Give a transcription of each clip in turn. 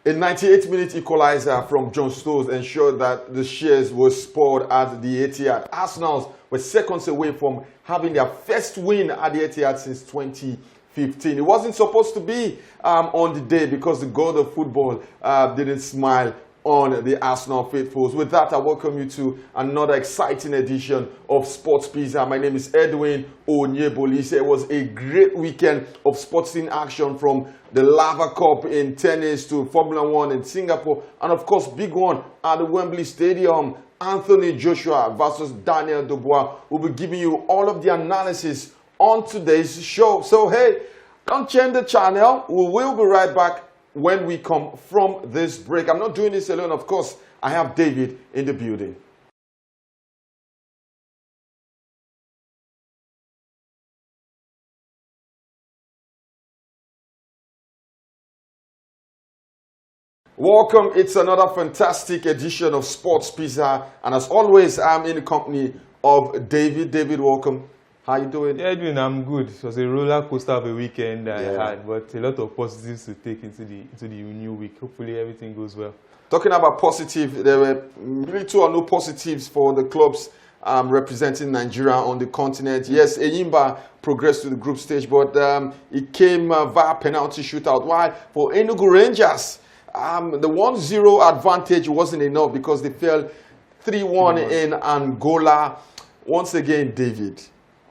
A 98-minute equalizer from John Stones ensured that the Shears was spoiled at the Etihad. Arsenal were seconds away from having their first win at the Etihad since 2015. It wasn't supposed to be on the day because the god of football didn't smile on the Arsenal faithfuls. With that, I welcome you to another exciting edition of Sports Pizza. My name is Edwin Onyebolise. It was a great weekend of sporting action, from the Lava Cup in tennis to Formula One in Singapore, and of course, big one at the Wembley Stadium. Anthony Joshua versus Daniel Dubois. We'll be giving you all of the analysis on today's show. So hey, don't change the channel. We will be right back when we come from this break. I'm not doing this alone, of course. I have David in the building. Welcome. It's another fantastic edition of Sports Pizza, and as always, I'm in the company of David. David, welcome. How you doing? Yeah, Edwin, I'm good. It was a roller coaster of a weekend I had, but a lot of positives to take into the new week. Hopefully everything goes well. Talking about positive, there were really two or no positives for the clubs representing Nigeria on the continent. Yes, Eyimba progressed to the group stage, but it came via penalty shootout. While for Enugu Rangers, the 1-0 advantage wasn't enough because they fell 3-1 in Angola. Once again, David,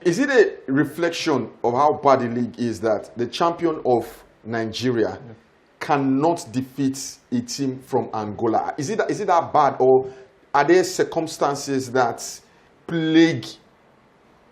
is it a reflection of how bad the league is that the champion of Nigeria cannot defeat a team from Angola? Is it that bad, or are there circumstances that plague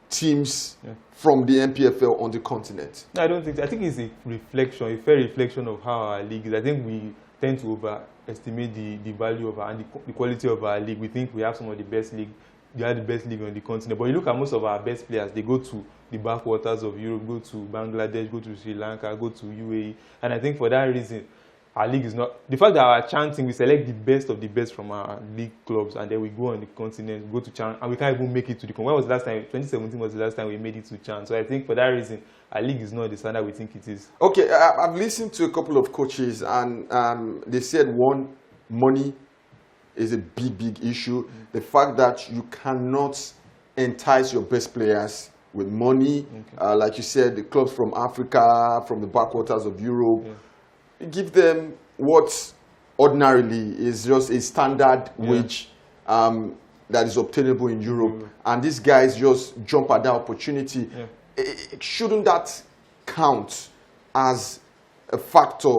teams from the NPFL on the continent? I don't think so. I think it's a reflection, a fair reflection of how our league is. I think we tend to overestimate the value of and the quality of our league. We think we have some of the best league. They are the best league on the continent. But you look at most of our best players, they go to the backwaters of Europe, go to Bangladesh, go to Sri Lanka, go to UAE. And I think for that reason, our league is not... The fact that our chanting, we select the best of the best from our league clubs, and then we go on the continent, go to chant, and we can't even make it to the... When was the last time? 2017 was the last time we made it to chant. So I think for that reason, our league is not the standard we think it is. Okay, I've listened to a couple of coaches, and they said, one, money is a big issue. The fact that you cannot entice your best players with money, like you said, the clubs from Africa, from the backwaters of Europe, give them what ordinarily is just a standard wage that is obtainable in Europe, and these guys just jump at that opportunity. Shouldn't that count as a factor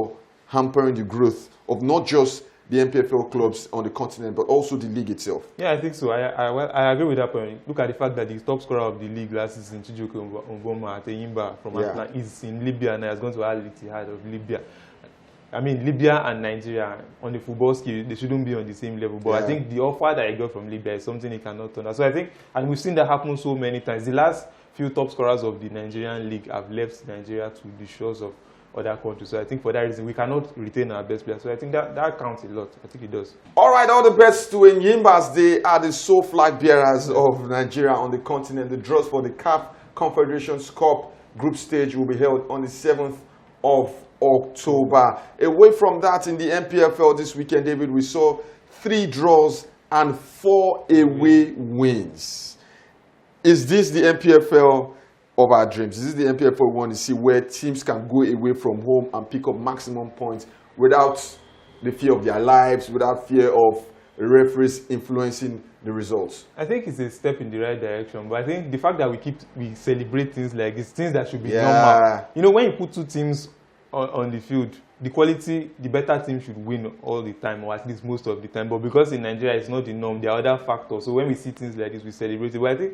hampering the growth of not just the NPFL clubs on the continent, but also the league itself? Yeah, I think so. I agree with that point. Look at the fact that the top scorer of the league last season, Chijoke Mboma at Eyimba from Atlanta, is in Libya and has gone to Al Ittihad of Libya. I mean, Libya and Nigeria, on the football scale, they shouldn't be on the same level. But I think the offer that I got from Libya is something he cannot turn down. So I think, and we've seen that happen so many times. The last few top scorers of the Nigerian league have left Nigeria to the shores of other countries. So I think for that reason, we cannot retain our best players. So I think that counts a lot. I think it does. All right, all the best to Enyimbas. They are the sole flag bearers of Nigeria on the continent. The draws for the CAF Confederations Cup group stage will be held on the 7th of October. Away from that, in the NPFL this weekend, David, we saw 3 draws and 4 away wins. Is this the NPFL of our dreams? This is the NPFL we want to see, where teams can go away from home and pick up maximum points without the fear of their lives, without fear of referees influencing the results? I think it's a step in the right direction, but I think the fact that we celebrate things like this, things that should be normal. You know, when you put 2 teams on the field, the better team should win all the time, or at least most of the time. But because in Nigeria it's not the norm, there are other factors. So when we see things like this, we celebrate it. But I think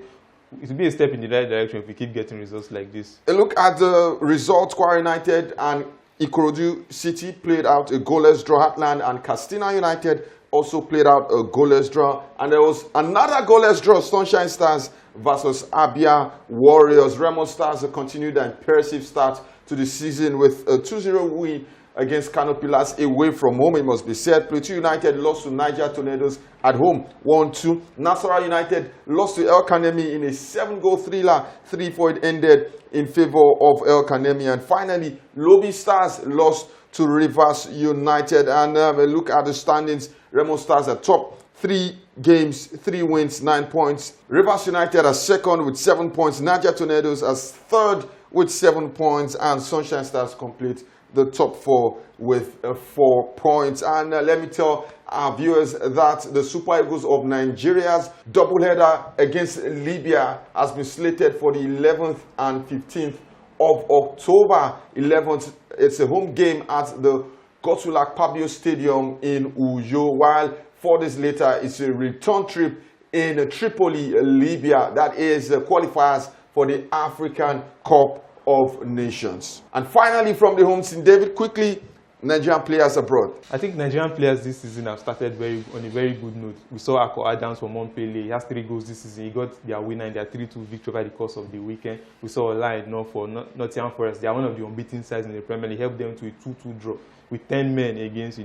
it will be a step in the right direction if we keep getting results like this. A look at the results. Kwara United and Ikorodu City played out a goalless draw. Heartland and Katsina United also played out a goalless draw. And there was another goalless draw, Sunshine Stars versus Abia Warriors. Remo Stars continued their impressive start to the season with a 2-0 win against Canopilas away from home, it must be said. Plateau United lost to Niger Tornadoes at home 1-2. Nasarawa United lost to El Kanemi in a 7-goal thriller. 3-4 it ended in favor of El Kanemi. And finally, Lobby Stars lost to Rivers United. And look at the standings. Remo Stars are top. 3 games, 3 wins, 9 points. Rivers United are second with 7 points. Niger Tornadoes as third with 7 points. And Sunshine Stars complete the top 4 with 4 points. And let me tell our viewers that the Super Eagles of Nigeria's doubleheader against Libya has been slated for the 11th and 15th of October. 11th, it's a home game at the Godswill Akpabio Stadium in Uyo, while 4 days later it's a return trip in Tripoli, Libya. That is qualifiers for the African Cup of Nations. And finally, from the home scene, David, quickly, Nigerian players abroad. I think Nigerian players this season have started on a very good note. We saw Ako Adams from Montpellier. He has 3 goals this season. He got their winner in their 3-2 victory over the course of the weekend. We saw Ola for Nottingham Forest. They are one of the unbeaten sides in the Premier League. Helped them to a 2-2 draw with 10 men against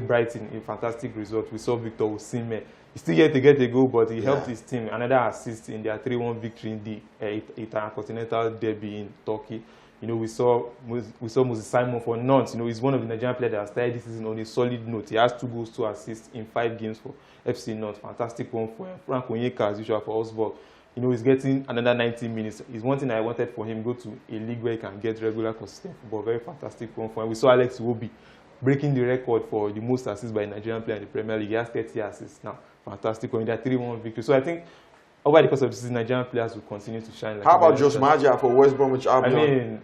Brighton. A fantastic result. We saw Victor Osimhen. He still yet to get a goal, but he helped his team. Another assist in their 3-1 victory in the Intercontinental Derby in Turkey. We saw Moses Simon for Nantes. He's one of the Nigerian players that has started this season on a solid note. He has 2 goals, 2 assists in 5 games for FC Nantes. Fantastic one for him. Frank Onyeka, as usual, for Osborne. He's getting another 90 minutes. It's one thing I wanted for him, go to a league where he can get regular consistent football. Very fantastic one for him. We saw Alex Iwobi breaking the record for the most assists by a Nigerian player in the Premier League. He has 30 assists now. Fantastic one in that 3-1 victory. So I think over the course of the season, Nigerian players will continue to shine. How about Jos Maja for West Bromwich Albion? I mean,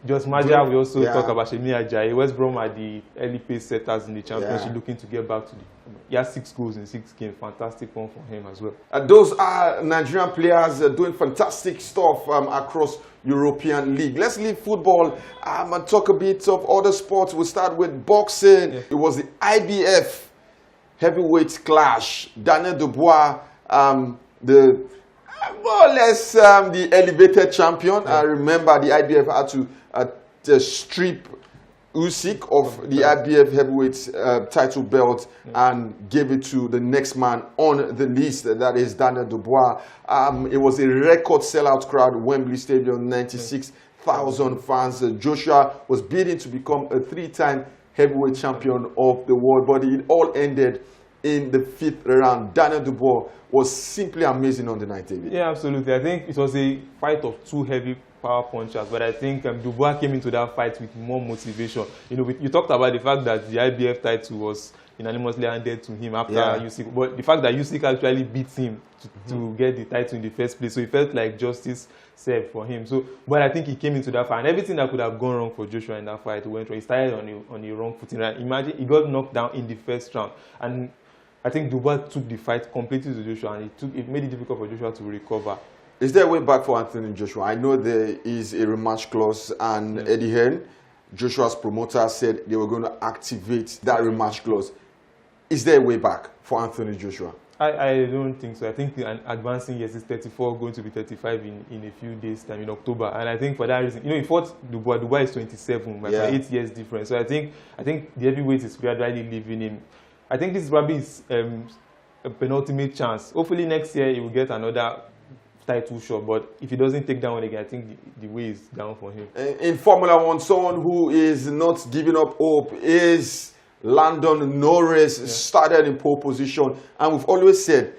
Jos Maja, we also talk about Shemi Ajayi. West Brom are the early pace setters in the championship, looking to get back to he has 6 goals in 6 games. Fantastic one for him as well. Those are Nigerian players doing fantastic stuff across European League. Let's leave football and talk a bit of other sports. We'll start with boxing. It was the IBF heavyweight clash. Daniel Dubois, the more or less the elevated champion. I remember the IBF had to strip Usyk of the IBF heavyweight title belt and gave it to the next man on the list, that is Daniel Dubois. It was a record sellout crowd, Wembley Stadium, 96,000 fans. Joshua was bidding to become a 3-time heavyweight champion of the world, but it all ended in the 5th round. Daniel Dubois was simply amazing on the night, David. Yeah, absolutely. I think it was a fight of 2 heavy power punchers, but I think Dubois came into that fight with more motivation. You talked about the fact that the IBF title was unanimously handed to him after Usyk, but the fact that Usyk actually beat him to get the title in the first place, so it felt like justice served for him. But I think he came into that fight, and everything that could have gone wrong for Joshua in that fight went wrong. He started on a wrong footing. Imagine he got knocked down in the first round, and I think Dubois took the fight completely to Joshua, and it made it difficult for Joshua to recover. Is there a way back for Anthony Joshua? I know there is a rematch clause, and Eddie Hearn, Joshua's promoter, said they were going to activate that rematch clause. Is there a way back for Anthony Joshua? I don't think so. I think advancing, yes, it's 34, going to be 35 in a few days' time, in October. And I think for that reason, he fought Dubois. Dubois is 27, but 8 years difference. So I think the heavyweight is gradually leaving him. I think this is probably a penultimate chance. Hopefully next year he will get another title shot, but if he doesn't take that one again, I think the way is down for him. In Formula One, someone who is not giving up hope is Landon Norris. Started in pole position, and we've always said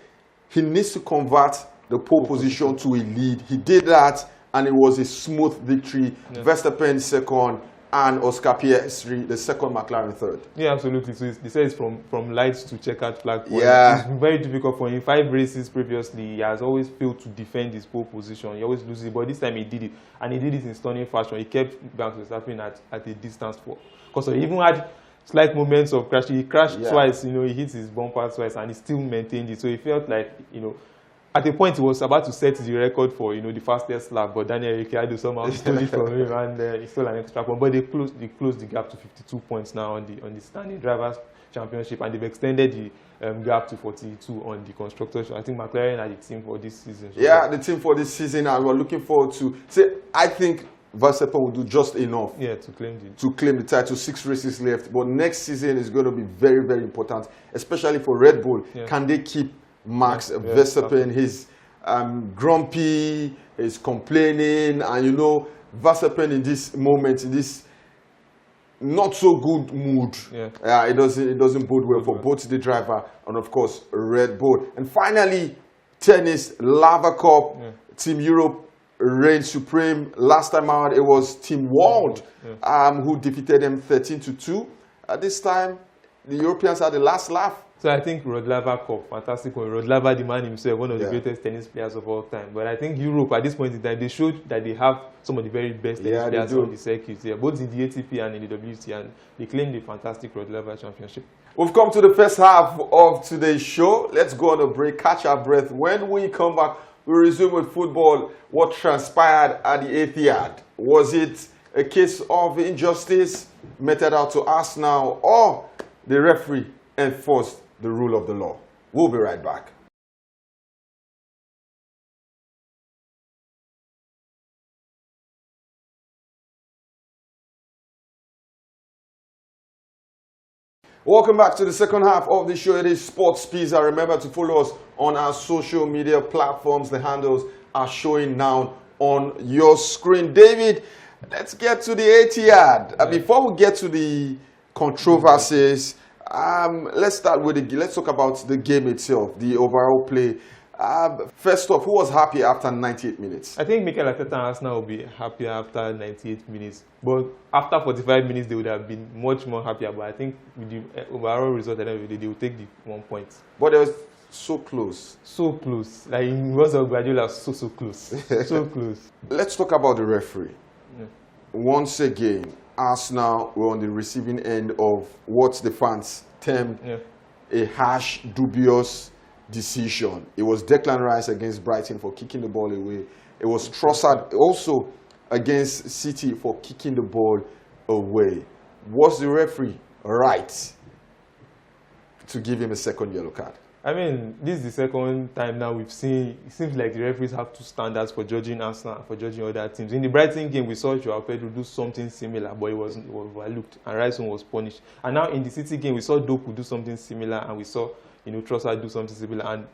he needs to convert the pole position to a lead. He did that, and it was a smooth victory. Verstappen second, and Oscar Piastri the second, McLaren third. Yeah, absolutely. So they say it's from lights to checkered flag. Yeah. It's very difficult for him. 5 races previously, he has always failed to defend his pole position. He always loses it, but this time he did it. And he did it in stunning fashion. He kept Max Verstappen at a distance because he even had slight moments of crashing. He crashed twice, he hit his bumper twice, and he still maintained it. So he felt like, at a point he was about to set the record for, the fastest lap, but Daniel Ricciardo somehow stole it from him, and he stole an extra point. But they closed the gap to 52 points now on the standing drivers' championship, and they've extended the gap to 42 on the constructors. I think McLaren are the team for this season. Yeah, the team for this season, and we're looking forward to. I think Verstappen will do just enough to claim the title. 6 races left, but next season is going to be very, very important, especially for Red Bull. Can they keep Max Verstappen? He's grumpy, he's complaining, and you know, Verstappen in this moment, in this not so good mood, it doesn't bode well for both the driver and of course Red Bull. And finally, tennis, Lava Cup, Team Europe reigned supreme. Last time out, it was Team World who defeated them 13-2. At this time, the Europeans had the last laugh. So I think Rod Laver Cup, fantastic one. Rod Laver, the man himself, one of the greatest tennis players of all time. But I think Europe, at this point in time, they showed that they have some of the very best tennis players on the circuit, both in the ATP and in the WTA, and they claimed the fantastic Rod Laver Championship. We've come to the first half of today's show. Let's go on a break, catch our breath. When we come back, we resume with football. What transpired at the Etihad? Was it a case of injustice meted out to Arsenal, or the referee enforced the rule of the law? We'll be right back. Welcome back to the second half of the show. It is Sports Pizza. Remember to follow us on our social media platforms. The handles are showing now on your screen. David, let's get to the Etihad. Before we get to the controversies, let's start with let's talk about the game itself, the overall play. First off, who was happy after 98 minutes? I think Mikel Arteta and Arsenal will be happy after 98 minutes. But after 45 minutes, they would have been much more happier. But I think with the overall result at the end of the day, they will take the 1 point. But it was so close. So close. Like in words of Guardiola, so close. So close. Let's talk about the referee. Once again, Arsenal were on the receiving end of what the fans termed a harsh, dubious decision. It was Declan Rice against Brighton for kicking the ball away. It was Trossard also against City for kicking the ball away. Was the referee right to give him a second yellow card? I mean, this is the second time now we've seen, it seems like the referees have two standards for judging Arsenal and for judging other teams. In the Brighton game, we saw Joao Pedro do something similar, but it was overlooked, and Rice was punished. And now in the City game, we saw Doku do something similar, and we saw Trossard do something similar,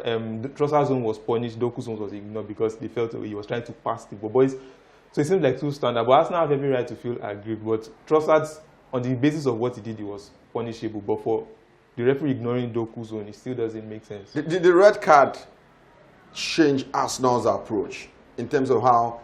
and Trossard's zone was punished, Doku's zone was ignored because they felt he was trying to pass the ball. So it seems like two standards, but Arsenal have every right to feel aggrieved. But Trossard's, on the basis of what he did, he was punishable. But for the referee ignoring Doku's zone, it still doesn't make sense. Did the red card change Arsenal's approach in terms of how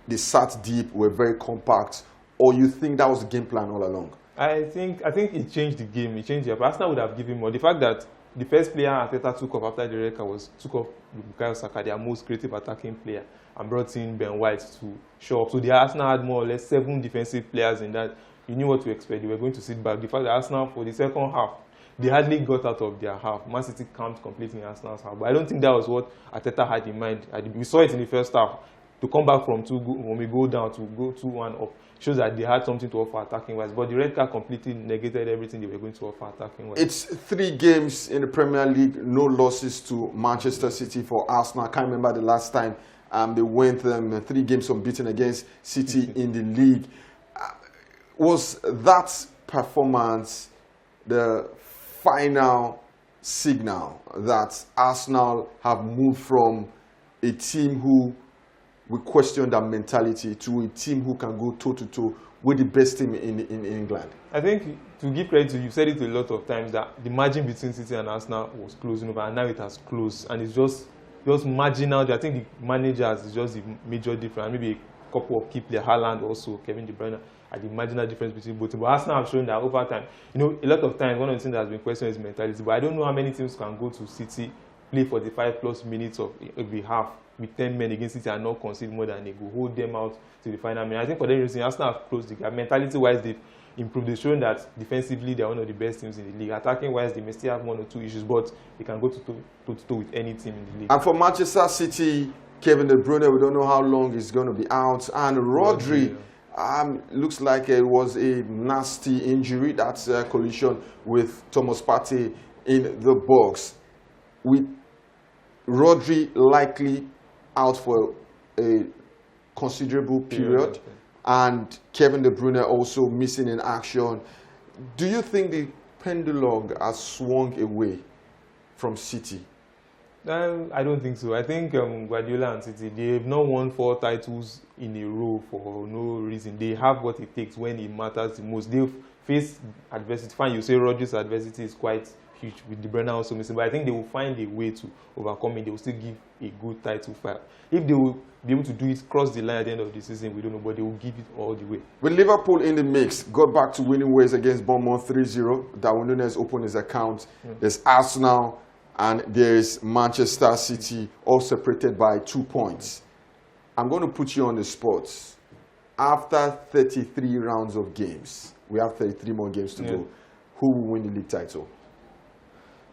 they sat deep, were very compact, or you think that was the game plan all along? I think it changed the game. It changed the approach. Arsenal would have given more. The fact that the first player Arteta took off after the red card took off Bukayo Saka, their most creative attacking player, and brought in Ben White to show up. So the Arsenal had more or less 7 defensive players in that. You knew what to expect. They were going to sit back. The fact that Arsenal, for the second half, they hardly got out of their half. Man City camped completely in Arsenal's half. But I don't think that was what Arteta had in mind. We saw it in the first half. To come back from 2 when we go down to go 2-1 up shows that they had something to offer attacking-wise. But the red card completely negated everything they were going to offer attacking-wise. It's 3 games in the Premier League, no losses to Manchester City for Arsenal. I can't remember the last time they went 3 games unbeaten against City in the league. Was that performance the final signal that Arsenal have moved from a team who we question their mentality to a team who can go toe-to-toe with the best team in England? I think, to give credit to you, you've said it a lot of times, that the margin between City and Arsenal was closing over, and now it has closed, and it's just marginal. I think the managers is just the major difference. Maybe a couple of key players, Haaland also, Kevin De Bruyne, are the marginal difference between both. But Arsenal have shown that over time, a lot of times, one of the things that has been questioned is mentality. But I don't know how many teams can go to City, play 45+ minutes of every half with 10 men against City and not concede more than they go, hold them out to the final minute. I think for that reason, Arsenal have closed the gap. Mentality-wise, they've improved. They've shown that defensively, they're one of the best teams in the league. Attacking-wise, they may still have 1 or 2 issues, but they can go toe-to-toe with any team in the league. And for Manchester City, Kevin De Bruyne, we don't know how long he's going to be out. And Rodri, looks like it was a nasty injury. That's a collision with Thomas Partey in the box. With Rodri likely out for a considerable period, and Kevin De Bruyne also missing in action. Do you think the pendulum has swung away from City? I don't think so. I think Guardiola and City, they have not won 4 titles in a row for no reason. They have what it takes when it matters the most. They've faced adversity. Fine, you say Rodgers' adversity is quite huge with De Bruyne also missing, but I think they will find a way to overcome it. They will still give a good title fight. If they will be able to do it, cross the line at the end of the season, we don't know, but they will give it all the way. With Liverpool in the mix, got back to winning ways against Bournemouth 3-0. Darwin Núñez opened his account. There's Arsenal and there's Manchester City, all separated by 2 points. I'm going to put you on the spot. After 33 rounds of games, we have 33 more games to go. Who will win the league title?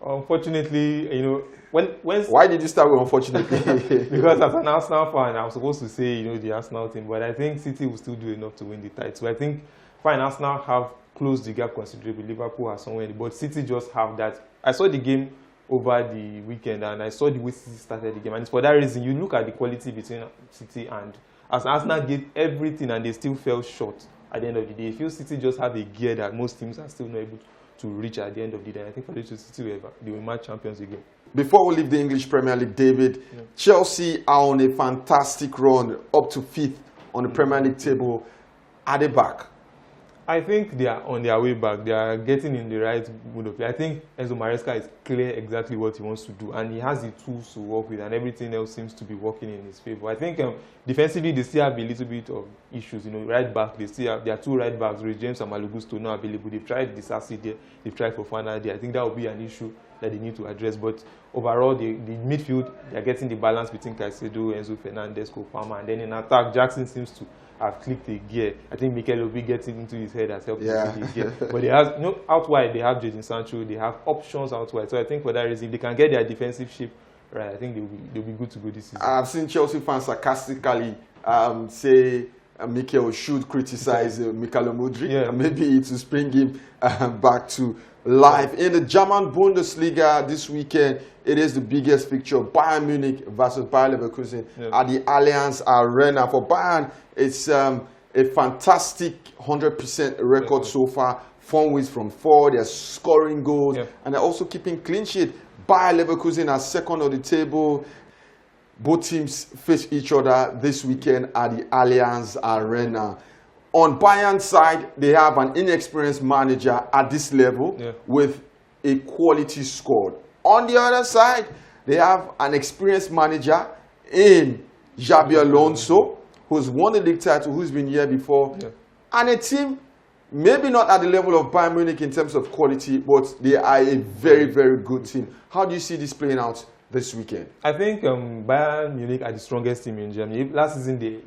Unfortunately, you know, why did you start with unfortunately? Because as an Arsenal fan, I was supposed to say, you know, the Arsenal team, but I think City will still do enough to win the title. I think, fine, Arsenal have closed the gap considerably. Liverpool has somewhere, but City just have that. I saw the game over the weekend, and I saw the way City started the game, and it's for that reason. You look at the quality between City and as Arsenal gave everything, and they still fell short at the end of the day. I feel City just have a gear that most teams are still not able to reach at the end of the day. I think for the City, they will match champions again. Before we leave the English Premier League, David, Chelsea are on a fantastic run, up to 5th on the Premier League table. Are they back? I think they are on their way back. They are getting in the right mood of play. I think Enzo Maresca is clear exactly what he wants to do, and he has the tools to work with, and everything else seems to be working in his favor. I think defensively they still have a little bit of issues. You know, right back they still have, there are 2 right backs, Reece James and Malo Gusto, not available. They've tried Disasi there, they've tried Fofana there. I think that will be an issue that they need to address. But overall, the midfield, they are getting the balance between Caicedo, Enzo Fernandez, Kopama, and then in attack, Jackson seems to have clicked a gear. I think Mikel Obi getting into his head has helped him click a gear. But they have, you know, out wide, they have Jadon Sancho, they have options out wide. So I think for that reason, if they can get their defensive shape right, I think they'll be good to go this season. I've seen Chelsea fans sarcastically say Mikel should criticize Mikel Mudryk. Maybe to spring him back to life. In the German Bundesliga this weekend, it is the biggest fixture, Bayern Munich versus Bayer Leverkusen at the Allianz Arena. For Bayern, it's a fantastic 100% record so far. 4 wins from 4, they're scoring goals, and they're also keeping clean sheet. Bayer Leverkusen are 2nd on the table. Both teams face each other this weekend at the Allianz Arena. On Bayern's side, they have an inexperienced manager at this level with a quality squad. On the other side, they have an experienced manager in Xabi Alonso, who's won the league title, who's been here before, and a team maybe not at the level of Bayern Munich in terms of quality, but they are a very, very good team. How do you see this playing out this weekend? I think Bayern Munich are the strongest team in Germany. Last season, they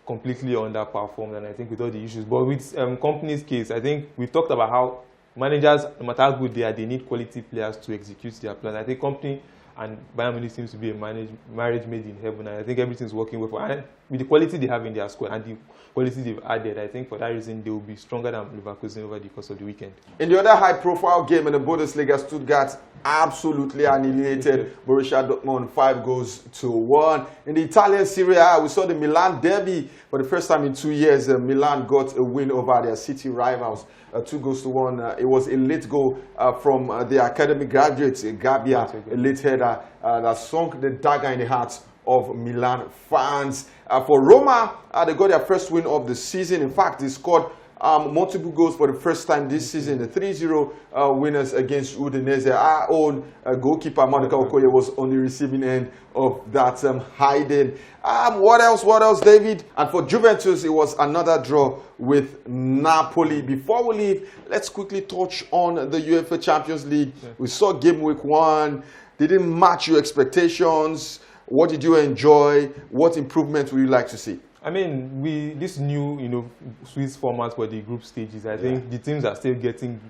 completely underperformed, and I think with all the issues. But with company's case, I think we talked about how managers, no matter how good they are, they need quality players to execute their plan. I think company and Bayern Munich seems to be a marriage made in heaven, and I think everything's working well for. And with the quality they have in their squad and the quality they've added, I think for that reason they will be stronger than Leverkusen over the course of the weekend. In the other high-profile game in the Bundesliga, Stuttgart absolutely annihilated Borussia Dortmund 5-1. In the Italian Serie A, we saw the Milan derby for the first time in 2 years. Milan got a win over their city rivals, 2-1. It was a late goal from the academy graduates, Gabbia, a late header that sunk the dagger in the hearts of Milan fans. For Roma, they got their first win of the season. In fact, they scored multiple goals for the first time this season. The 3-0 winners against Udinese. Our own goalkeeper, Maduka Okoye, was on the receiving end of that hiding. What else, David? And for Juventus, it was another draw with Napoli. Before we leave, let's quickly touch on the UEFA Champions League. We saw game week 1. Didn't match your expectations. What did you enjoy? What improvement would you like to see? I mean, this new, Swiss format for the group stages, I think the teams are still getting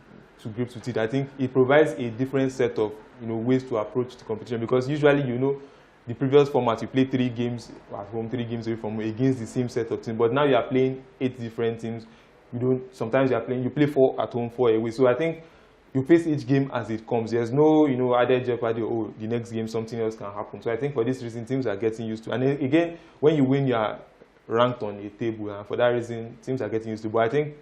to grips with it. I think it provides a different set of, ways to approach the competition, because usually, the previous format, you play 3 games at home, 3 games away from home against the same set of teams. But now you are playing 8 different teams. Sometimes you play 4 at home, 4 away. So I think you face each game as it comes. There's no, added jeopardy. Oh, the next game something else can happen. So I think for this reason, teams are getting used to. And then again, when you win your ranked on a table, and for that reason, teams are getting used to it. But I think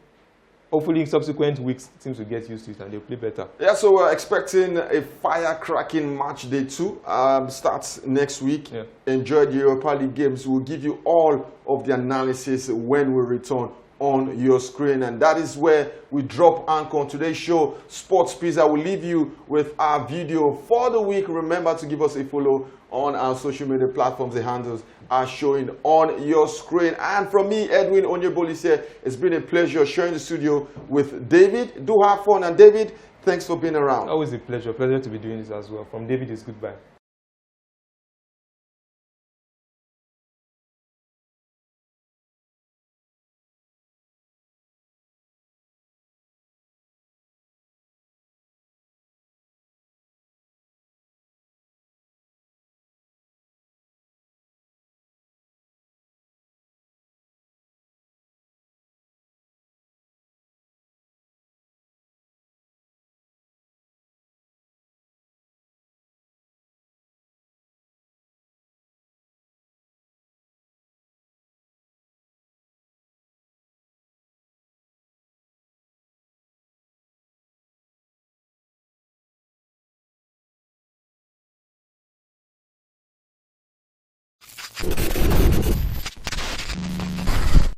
hopefully in subsequent weeks, teams will get used to it and they'll play better. Yeah, so we're expecting a fire-cracking match day 2. Starts next week. Yeah. Enjoy the Europa League games. We'll give you all of the analysis when we return on your screen. And that is where we drop anchor on today's show, Sports Pizza. We'll leave you with our video for the week. Remember to give us a follow on our social media platforms. The handles are showing on your screen. And from me, Edwin Onyebolis here, it's been a pleasure sharing the studio with David. Do have fun. And David, thanks for being around. Always a pleasure. Pleasure to be doing this as well. From David is goodbye.